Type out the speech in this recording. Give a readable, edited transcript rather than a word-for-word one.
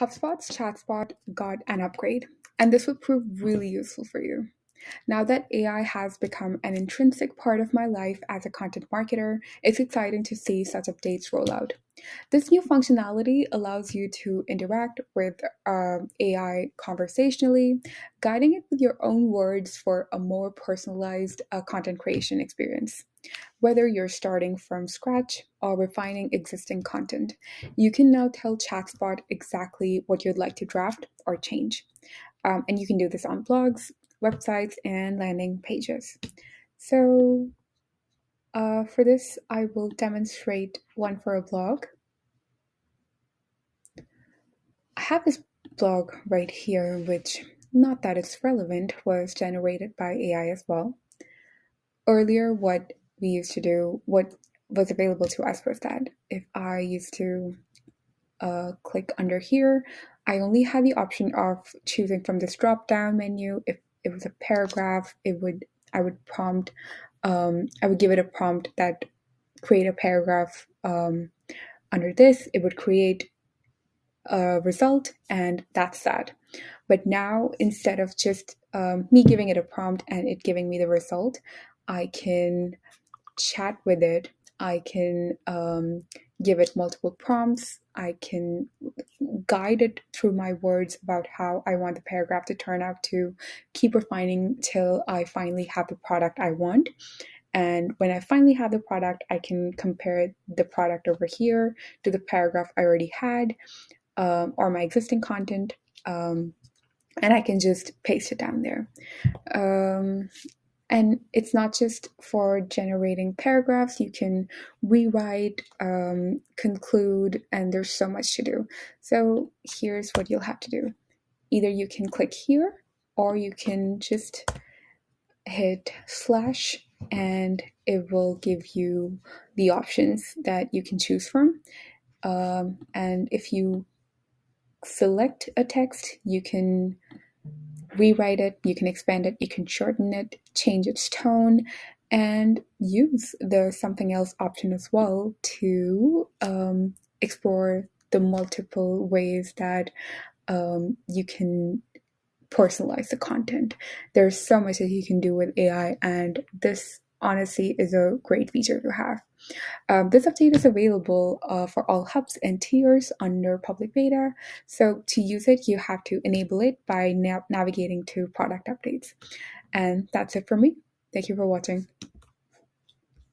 HubSpot's ChatSpot got an upgrade, and this will prove really useful for you. Now that AI has become an intrinsic part of my life as a content marketer, it's exciting to see such updates roll out. This new functionality allows you to interact with AI conversationally, guiding it with your own words for a more personalized content creation experience. Whether you're starting from scratch or refining existing content, you can now tell ChatSpot exactly what you'd like to draft or change. And you can do this on blogs, websites, and landing pages. So, for this, I will demonstrate one for a blog. I have this blog right here, which, not that it's relevant, was generated by AI as well. Earlier, what we used to do, what was available to us was that if I used to click under here, I only had the option of choosing from this drop down menu. If it was a paragraph, I would prompt, I would give it a prompt that create a paragraph under this. It would create a result, and that's that. But now, instead of just me giving it a prompt and it giving me the result, I can chat with it. I can give it multiple prompts. I can guide it through my words about how I want the paragraph to turn out, to keep refining till I finally have the product I want. And when I finally have the product, I can compare the product over here to the paragraph I already had, or my existing content, and I can just paste it down there. And it's not just for generating paragraphs. You can rewrite, conclude, and there's so much to do. So here's what you'll have to do. Either you can click here, or you can just hit slash, and it will give you the options that you can choose from. And if you select a text, you can rewrite it, you can expand it, you can shorten it, change its tone, and use the something else option as well to explore the multiple ways that you can personalize the content. There's so much that you can do with AI, and this honestly is a great feature to have. This update is available for all hubs and tiers under public beta. So to use it, you have to enable it by navigating to product updates. And that's it for me. Thank you for watching.